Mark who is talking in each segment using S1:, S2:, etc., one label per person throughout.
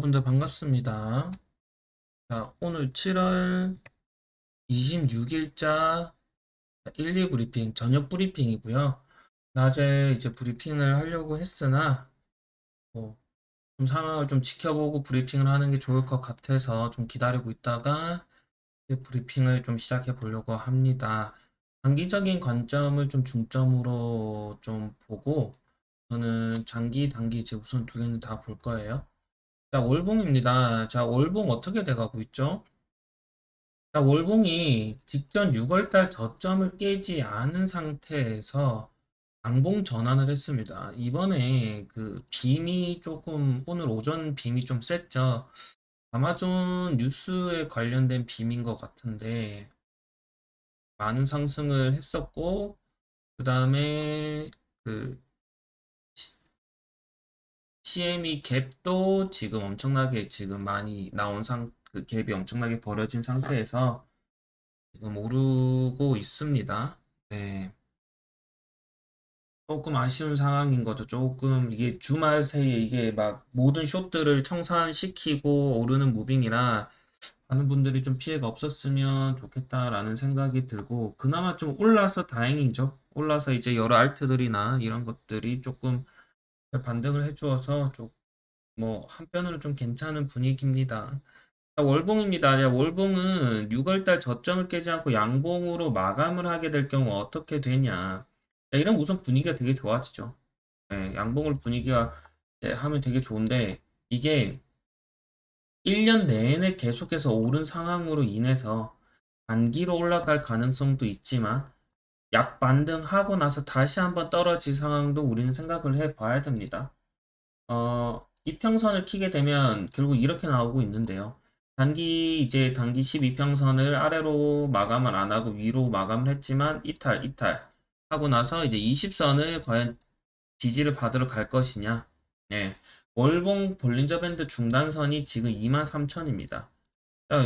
S1: 여러분들 반갑습니다. 자, 오늘 7월 26일자 1, 2 브리핑, 저녁 브리핑이고요. 낮에 이제 브리핑을 하려고 했으나, 뭐, 좀 상황을 좀 지켜보고 브리핑을 하는 게 좋을 것 같아서 좀 기다리고 있다가 이제 브리핑을 좀 시작해 보려고 합니다. 단기적인 관점을 좀 중점으로 좀 보고, 저는 장기, 단기 이제 우선 두 개는 다 볼 거예요. 자, 월봉입니다. 자, 월봉 어떻게 돼가고 있죠? 자, 월봉이 직전 6월달 저점을 깨지 않은 상태에서 양봉 전환을 했습니다. 이번에 그 빔이 조금, 오늘 오전 빔이 좀 셌죠. 아마존 뉴스에 관련된 빔인 것 같은데, 많은 상승을 했었고, 그 다음에 그 CME 갭도 지금 엄청나게 지금 많이 나온 그 갭이 엄청나게 벌어진 상태에서 지금 오르고 있습니다. 네. 조금 아쉬운 상황인 거죠. 조금 이게 주말 사이에 이게 막 모든 숏들을 청산시키고 오르는 무빙이라 많은 분들이 좀 피해가 없었으면 좋겠다라는 생각이 들고 그나마 좀 올라서 다행이죠. 올라서 이제 여러 알트들이나 이런 것들이 조금 반등을 해주어서 좀 뭐 한편으로 좀 괜찮은 분위기입니다. 자, 월봉입니다. 자, 월봉은 6월달 저점을 깨지 않고 양봉으로 마감을 하게 될 경우 어떻게 되냐. 자, 이런 우선 분위기가 되게 좋아지죠. 예, 양봉을 분위기가 하면 되게 좋은데 이게 1년 내내 계속해서 오른 상황으로 인해서 단기로 올라갈 가능성도 있지만 약 반등하고 나서 다시 한번 떨어질 상황도 우리는 생각을 해 봐야 됩니다. 이평선을 키게 되면 결국 이렇게 나오고 있는데요. 단기 12평선을 아래로 마감을 안 하고 위로 마감을 했지만 이탈 하고 나서 이제 20선을 과연 지지를 받으러 갈 것이냐. 네. 월봉 볼린저 밴드 중단선이 지금 23,000입니다.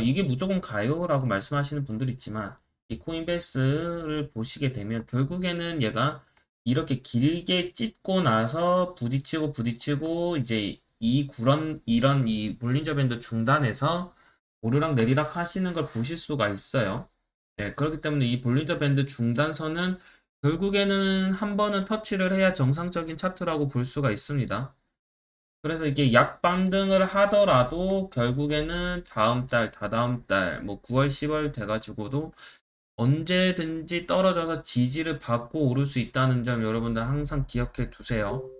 S1: 이게 무조건 가요라고 말씀하시는 분들 있지만 이 코인베이스를 보시게 되면 결국에는 얘가 이렇게 길게 찢고 나서 부딪히고 이제 이런 이 볼린저 밴드 중단에서 오르락 내리락 하시는 걸 보실 수가 있어요. 네, 그렇기 때문에 이 볼린저 밴드 중단선은 결국에는 한 번은 터치를 해야 정상적인 차트라고 볼 수가 있습니다. 그래서 이게 약반등을 하더라도 결국에는 다음 달, 다다음 달, 뭐 9월, 10월 돼가지고도 언제든지 떨어져서 지지를 받고 오를 수 있다는 점 여러분들 항상 기억해 두세요.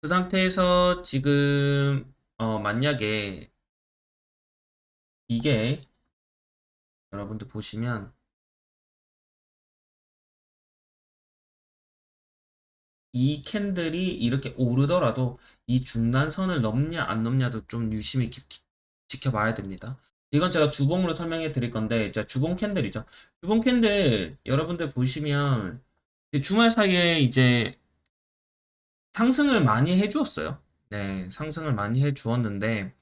S1: 그 상태에서 지금 만약에 이게 여러분들 보시면 이 캔들이 이렇게 오르더라도 이 중단선을 넘냐 안 넘냐도 좀 유심히 지켜봐야 됩니다. 이건 제가 주봉으로 설명해 드릴 건데, 자, 주봉 캔들이죠. 주봉 캔들 여러분들 보시면 주말 사이에 이제 상승을 많이 해 주었어요. 네, 상승을 많이 해 주었는데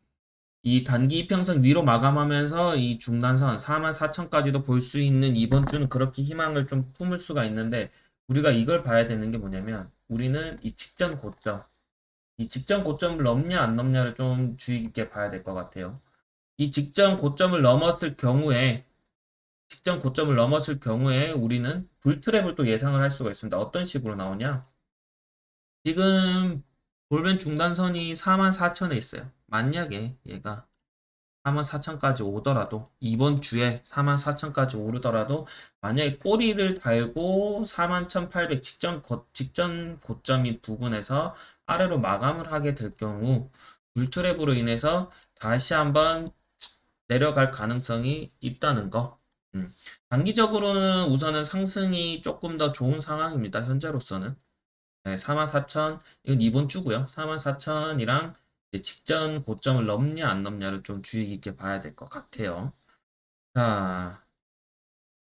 S1: 이 단기 이평선 위로 마감하면서 이 중단선 44,000까지도 볼 수 있는 이번 주는 그렇게 희망을 좀 품을 수가 있는데 우리가 이걸 봐야 되는 게 뭐냐면 우리는 이 직전 고점을 넘냐 안 넘냐를 좀 주의 깊게 봐야 될 것 같아요. 이 직전 고점을 넘었을 경우에 우리는 불트랩을 또 예상을 할 수가 있습니다. 어떤 식으로 나오냐? 지금 볼벤 중단선이 44,000에 있어요. 만약에 얘가 44,000까지 오더라도 이번 주에 44,000까지 오르더라도 만약에 꼬리를 달고 41,800 직전 고점인 부분에서 아래로 마감을 하게 될 경우 불트랩으로 인해서 다시 한번 내려갈 가능성이 있다는 거. 단기적으로는 우선은 상승이 조금 더 좋은 상황입니다. 현재로서는. 네, 44,000 이건 이번 주고요. 44,000이랑 직전 고점을 넘냐 안 넘냐를 좀 주의 깊게 봐야 될 것 같아요. 자,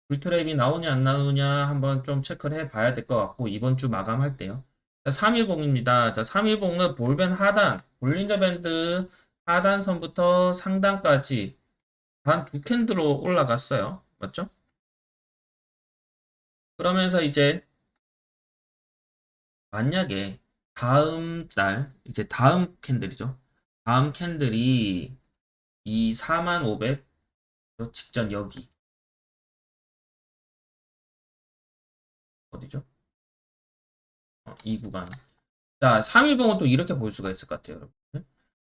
S1: 불트랩이 나오냐 안 나오냐 한번 좀 체크를 해 봐야 될 것 같고 이번 주 마감할 때요. 자, 3일봉입니다. 자, 3일봉은 볼벤 하단, 볼린저 밴드 하단선부터 상단까지 단 두 캔들로 올라갔어요. 맞죠? 그러면서 이제 만약에 다음 달, 이제 다음 캔들이죠. 다음 캔들이 이 4500 직전 여기 어디죠? 이 구간. 자, 3일봉은 또 이렇게 볼 수가 있을 것 같아요, 여러분.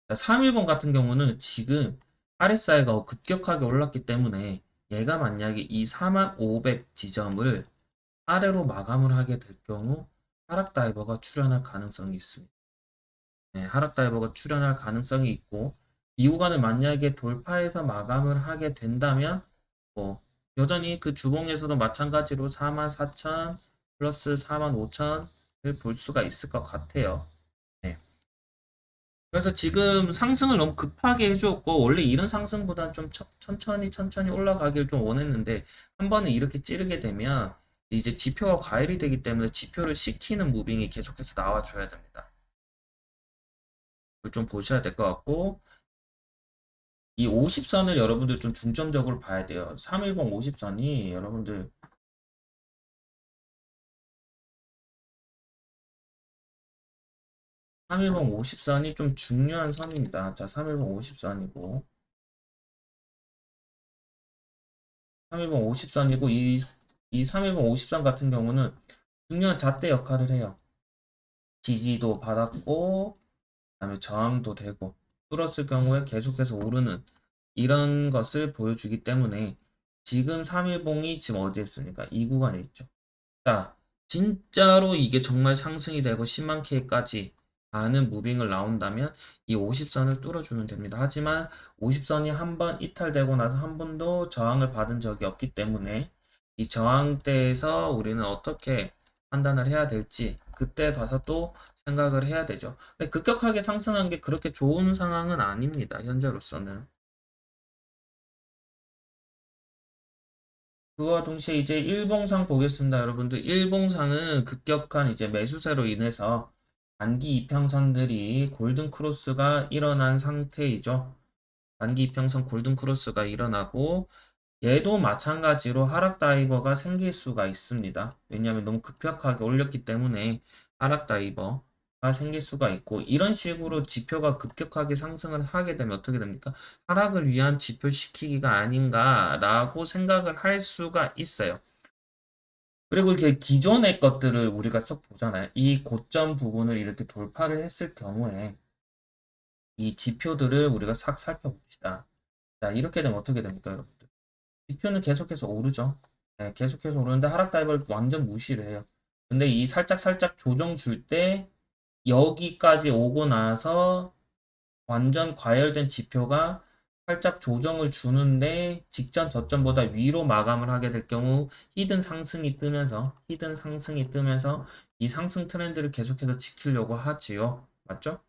S1: 자, 3일봉 같은 경우는 지금 RSI가 급격하게 올랐기 때문에 얘가 만약에 이 4500 지점을 아래로 마감을 하게 될 경우 하락 다이버가 출현할 가능성이 있습니다. 네, 하락 다이버가 출현할 가능성이 있고 이 구간을 만약에 돌파해서 마감을 하게 된다면 뭐 여전히 그 주봉에서도 마찬가지로 44,000 플러스 45,000을 볼 수가 있을 것 같아요. 네. 그래서 지금 상승을 너무 급하게 해주었고 원래 이런 상승보다는 좀 천천히 올라가길 좀 원했는데 한 번에 이렇게 찌르게 되면 이제 지표가 과열이 되기 때문에 지표를 시키는 무빙이 계속해서 나와줘야 됩니다. 그걸 좀 보셔야 될 것 같고 이 50선을 여러분들 좀 중점적으로 봐야 돼요. 310 50선이 여러분들 310 50선이 좀 중요한 선입니다. 자, 310 50선이고 310 50선이고 이 310 50선 같은 경우는 중요한 잣대 역할을 해요. 지지도 받았고 그다음에 저항도 되고 뚫었을 경우에 계속해서 오르는 이런 것을 보여주기 때문에 지금 3일봉이 지금 어디에 있습니까? 이 구간에 있죠. 자, 진짜로 이게 정말 상승이 되고 10만 K까지 가는 무빙을 나온다면 이 50선을 뚫어주면 됩니다. 하지만 50선이 한 번 이탈되고 나서 한 번도 저항을 받은 적이 없기 때문에 이 저항대에서 우리는 어떻게 판단을 해야 될지 그때 봐서 또 생각을 해야 되죠. 근데 급격하게 상승한 게 그렇게 좋은 상황은 아닙니다. 현재로서는. 그와 동시에 이제 일봉상 보겠습니다. 여러분들 일봉상은 급격한 이제 매수세로 인해서 단기 이평선들이 골든 크로스가 일어난 상태이죠. 단기 이평선 골든 크로스가 일어나고 얘도 마찬가지로 하락 다이버가 생길 수가 있습니다. 왜냐하면 너무 급격하게 올렸기 때문에 하락 다이버가 생길 수가 있고 이런 식으로 지표가 급격하게 상승을 하게 되면 어떻게 됩니까? 하락을 위한 지표 시키기가 아닌가라고 생각을 할 수가 있어요. 그리고 이렇게 기존의 것들을 우리가 썩 보잖아요. 이 고점 부분을 이렇게 돌파를 했을 경우에 이 지표들을 우리가 싹 살펴봅시다. 자, 이렇게 되면 어떻게 됩니까, 여러분들? 지표는 계속해서 오르죠. 네, 계속해서 오르는데 하락 다이버를 완전 무시를 해요. 근데 이 살짝 조정 줄 때 여기까지 오고 나서 완전 과열된 지표가 살짝 조정을 주는데 직전 저점보다 위로 마감을 하게 될 경우 히든 상승이 뜨면서 이 상승 트렌드를 계속해서 지키려고 하지요. 맞죠?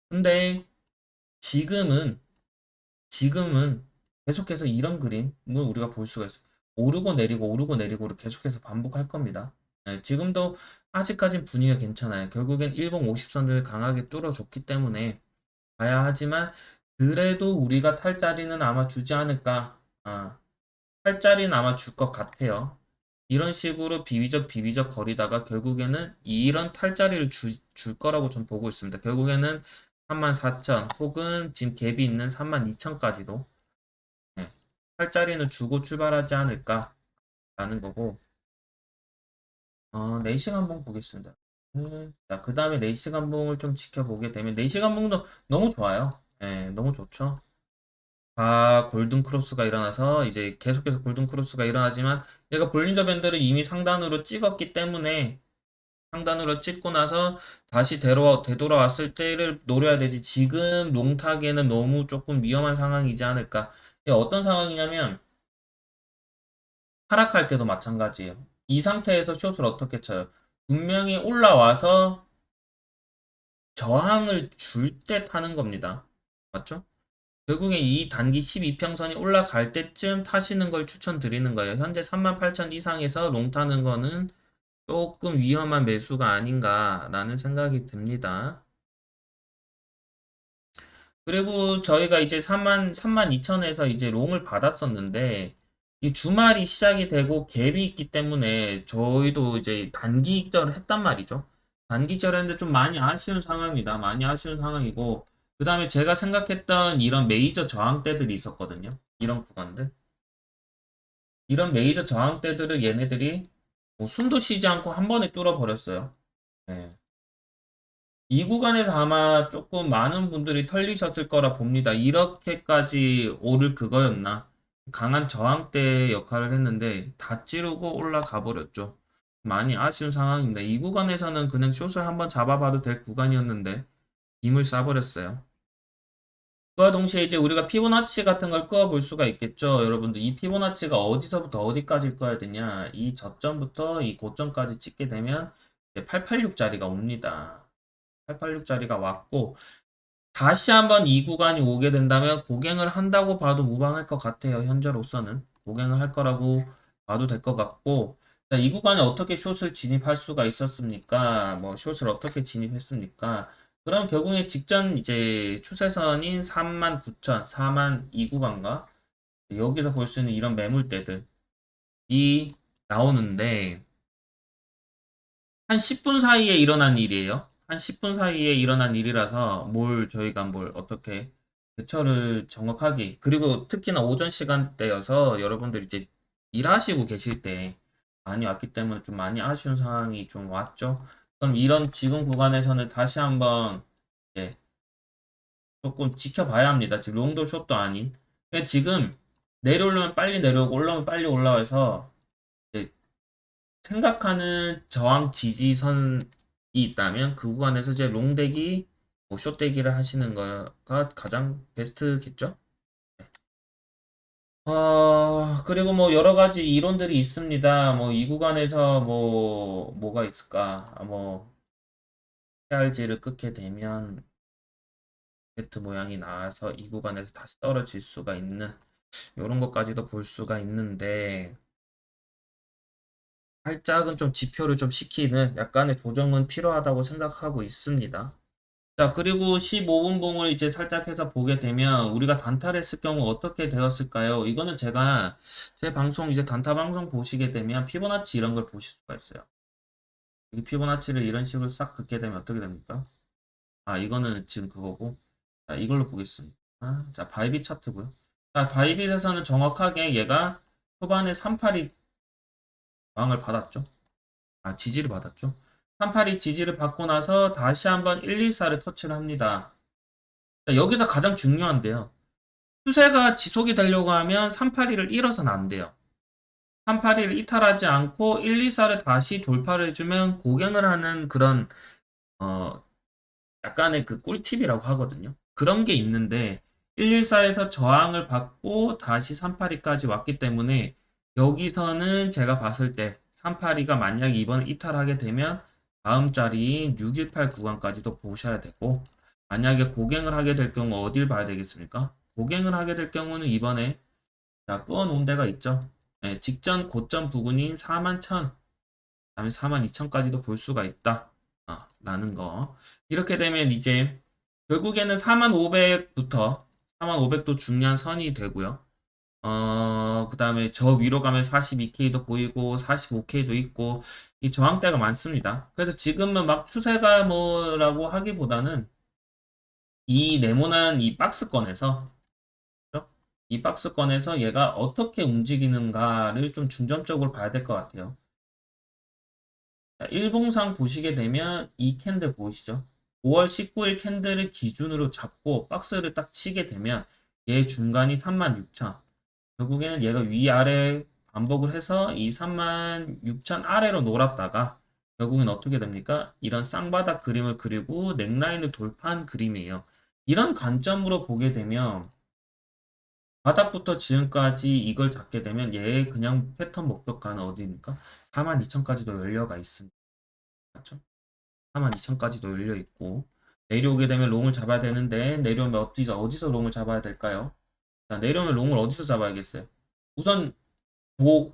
S1: 근데 지금은 지금은 계속해서 이런 그림을 우리가 볼 수가 있어요. 오르고 내리고를 계속해서 반복할 겁니다. 네, 지금도 아직까진 분위기가 괜찮아요. 결국엔 일봉 50선을 강하게 뚫어줬기 때문에 가야 하지만 그래도 우리가 탈 자리는 아마 주지 않을까. 탈 자리는 아마 줄 것 같아요. 이런 식으로 비비적 거리다가 결국에는 이런 탈 자리를 줄 거라고 전 보고 있습니다. 결국에는 34,000 혹은 지금 갭이 있는 32,000까지도 탈 자리는 주고 출발하지 않을까라는 거고. 내시간봉 보겠습니다. 자, 그 다음에 내시간봉을 좀 지켜보게 되면 내시간봉도 너무 좋아요. 너무 좋죠. 골든 크로스가 일어나서 이제 계속해서 골든 크로스가 일어나지만 얘가 볼린저 밴드를 이미 상단으로 찍었기 때문에 상단으로 찍고 나서 다시 되돌아왔을 때를 노려야 되지. 지금 롱타기에는 너무 조금 위험한 상황이지 않을까. 이게 어떤 상황이냐면 하락할 때도 마찬가지예요. 이 상태에서 숏을 어떻게 쳐요? 분명히 올라와서 저항을 줄 때 타는 겁니다. 맞죠? 결국에 이 단기 12평선이 올라갈 때쯤 타시는 걸 추천드리는 거예요. 현재 38,000 이상에서 롱 타는 거는 조금 위험한 매수가 아닌가라는 생각이 듭니다. 그리고 저희가 이제 32,000에서 이제 롱을 받았었는데, 이 주말이 시작이 되고 갭이 있기 때문에 저희도 이제 단기익전을 했단 말이죠. 단기익전을 했는데 좀 많이 아쉬운 상황입니다. 많이 아쉬운 상황이고, 그 다음에 제가 생각했던 이런 메이저 저항대들이 있었거든요. 이런 구간들. 이런 메이저 저항대들을 얘네들이 뭐 숨도 쉬지 않고 한 번에 뚫어버렸어요. 네. 이 구간에서 아마 조금 많은 분들이 털리셨을 거라 봅니다. 이렇게까지 오를 그거였나? 강한 저항대 역할을 했는데 다 찌르고 올라가 버렸죠. 많이 아쉬운 상황입니다. 이 구간에서는 그냥 숏을 한번 잡아봐도 될 구간이었는데 힘을 쏴버렸어요. 그와 동시에 이제 우리가 피보나치 같은 걸 그어볼 수가 있겠죠. 여러분들 이 피보나치가 어디서부터 어디까지 그어야 되냐? 이 저점부터 이 고점까지 찍게 되면 886짜리가 옵니다. 886짜리가 왔고 다시 한번 이 구간이 오게 된다면 고갱을 한다고 봐도 무방할 것 같아요. 현재로서는 고갱을 할 거라고 봐도 될 것 같고 자, 이 구간에 어떻게 숏을 진입할 수가 있었습니까? 뭐 숏을 어떻게 진입했습니까? 그럼 결국에 직전 이제 추세선인 39,000, 4만 이 구간과 여기서 볼 수 있는 이런 매물대들이 나오는데 한 10분 사이에 일어난 일이에요. 한 10분 사이에 일어난 일이라서 저희가 뭘 어떻게 대처를 정확하게 그리고 특히나 오전 시간대여서 여러분들 이제 일하시고 계실 때 많이 왔기 때문에 좀 많이 아쉬운 상황이 좀 왔죠. 그럼 이런 지금 구간에서는 다시 한번 이제 조금 지켜봐야 합니다. 지금 롱도 숏도 아닌. 근데 지금 내려오려면 빨리 내려오고 올라오면 빨리 올라와서 이제 생각하는 저항 지지선이 있다면 그 구간에서 이제 롱대기, 뭐 숏대기를 하시는 거가 가장 베스트겠죠? 그리고 뭐 여러 가지 이론들이 있습니다. 뭐 이 구간에서 뭐가 있을까? PRG를 끊게 되면 Z 모양이 나와서 이 구간에서 다시 떨어질 수가 있는 이런 것까지도 볼 수가 있는데 살짝은 좀 지표를 좀 시키는 약간의 조정은 필요하다고 생각하고 있습니다. 자, 그리고 15분 봉을 이제 살짝 해서 보게 되면 우리가 단타했을 경우 어떻게 되었을까요? 이거는 제가 제 방송 이제 단타 방송 보시게 되면 피보나치 이런 걸 보실 수가 있어요. 이 피보나치를 이런 식으로 싹 긋게 되면 어떻게 됩니까? 이거는 지금 그거고. 자, 이걸로 보겠습니다. 자, 바이빗 차트고요. 자, 바이빗에서는 정확하게 얘가 초반에 38이 저항을 받았죠. 지지를 받았죠. 38이 지지를 받고 나서 다시 한번 124를 터치를 합니다. 자, 여기서 가장 중요한데요. 추세가 지속이 되려고 하면 382를 잃어서는 안 돼요. 382를 이탈하지 않고 124를 다시 돌파를 해주면 고갱을 하는 그런 어, 약간의 그 꿀팁이라고 하거든요. 그런 게 있는데 114에서 저항을 받고 다시 382까지 왔기 때문에 여기서는 제가 봤을 때 382가 만약에 이번에 이탈하게 되면 다음 자리인 618 구간까지도 보셔야 되고 만약에 고갱을 하게 될 경우 어딜 봐야 되겠습니까? 고갱을 하게 될 경우는 이번에 자, 끊어놓은 데가 있죠. 네, 직전 고점 부근인 41,000, 그다음에 42,000까지도 볼 수가 있다. 라는 거. 이렇게 되면 이제 결국에는 4500부터 4500도 중요한 선이 되고요. 그 다음에 저 위로 가면 42K도 보이고 45K도 있고 이 저항대가 많습니다. 그래서 지금은 막 추세가 뭐라고 하기보다는 이 네모난 이 박스권에서 그죠? 이 박스권에서 얘가 어떻게 움직이는가를 좀 중점적으로 봐야 될 것 같아요. 자, 일봉상 보시게 되면 이 캔들 보이시죠? 5월 19일 캔들을 기준으로 잡고 박스를 딱 치게 되면 얘 중간이 36,000. 결국에는 얘가 위아래 반복을 해서 이 36,000 아래로 놀았다가 결국엔 어떻게 됩니까? 이런 쌍바닥 그림을 그리고 넥라인을 돌파한 그림이에요. 이런 관점으로 보게 되면 바닥부터 지금까지 이걸 잡게 되면 얘 그냥 패턴 목표가는 어디입니까? 42,000까지도 열려가 있습니다. 맞죠? 42,000까지도 열려 있고 내려오게 되면 롱을 잡아야 되는데 내려오면 어디서 롱을 잡아야 될까요? 자, 내려오면 롱을 어디서 잡아야겠어요? 우선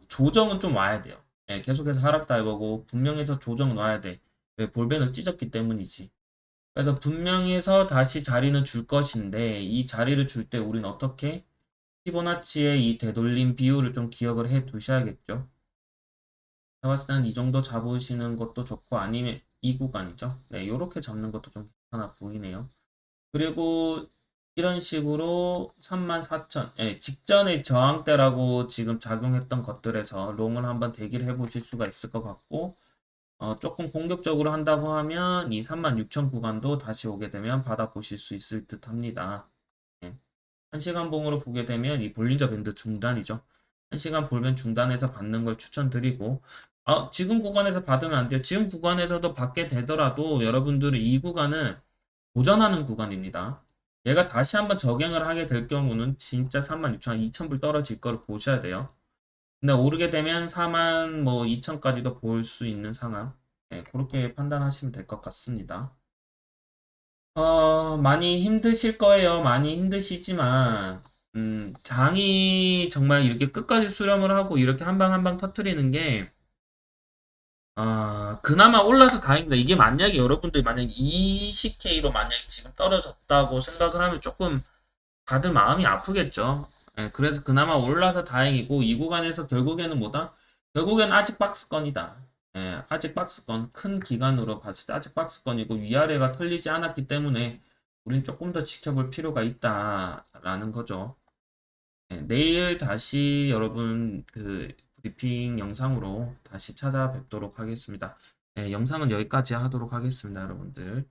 S1: 조정은 좀 와야 돼요. 예, 계속해서 하락다 이거고 분명해서 조정은 와야 돼. 왜 볼벤을 찢었기 때문이지. 그래서 분명해서 다시 자리는 줄 것인데 이 자리를 줄 때 우리는 어떻게 피보나치의 이 되돌림 비율을 좀 기억을 해 두셔야겠죠. 제가 봤을 때는 이 정도 잡으시는 것도 좋고 아니면 이 구간이죠. 네, 요렇게 잡는 것도 좀 하나 보이네요. 그리고 이런 식으로 34,000, 예, 직전의 저항대라고 지금 작용했던 것들에서 롱을 한번 대기를 해 보실 수가 있을 것 같고, 조금 공격적으로 한다고 하면 이 36,000 구간도 다시 오게 되면 받아보실 수 있을 듯 합니다. 예. 1시간 봉으로 보게 되면 이 볼린저 밴드 중단이죠. 1시간 볼면 중단해서 받는 걸 추천드리고, 지금 구간에서 받으면 안 돼요. 지금 구간에서도 받게 되더라도 여러분들은 이 구간은 도전하는 구간입니다. 얘가 다시 한번 적용을 하게 될 경우는 진짜 36,000, 2,000불 떨어질 거를 보셔야 돼요. 근데 오르게 되면 4만 뭐 2천까지도 볼 수 있는 상황. 네, 그렇게 판단하시면 될 것 같습니다. 많이 힘드실 거예요. 많이 힘드시지만, 장이 정말 이렇게 끝까지 수렴을 하고 이렇게 한 방 한 방 터트리는 게, 그나마 올라서 다행입니다. 이게 만약에 여러분들이 만약에 20K로 만약에 지금 떨어졌다고 생각을 하면 조금 다들 마음이 아프겠죠. 예, 그래서 그나마 올라서 다행이고, 이 구간에서 결국에는 뭐다? 결국엔 아직 박스권이다. 예, 아직 박스권. 큰 기간으로 봤을 때 아직 박스권이고, 위아래가 털리지 않았기 때문에, 우린 조금 더 지켜볼 필요가 있다라는 거죠. 예, 내일 다시 여러분 그 브리핑 영상으로 다시 찾아뵙도록 하겠습니다. 예, 영상은 여기까지 하도록 하겠습니다, 여러분들.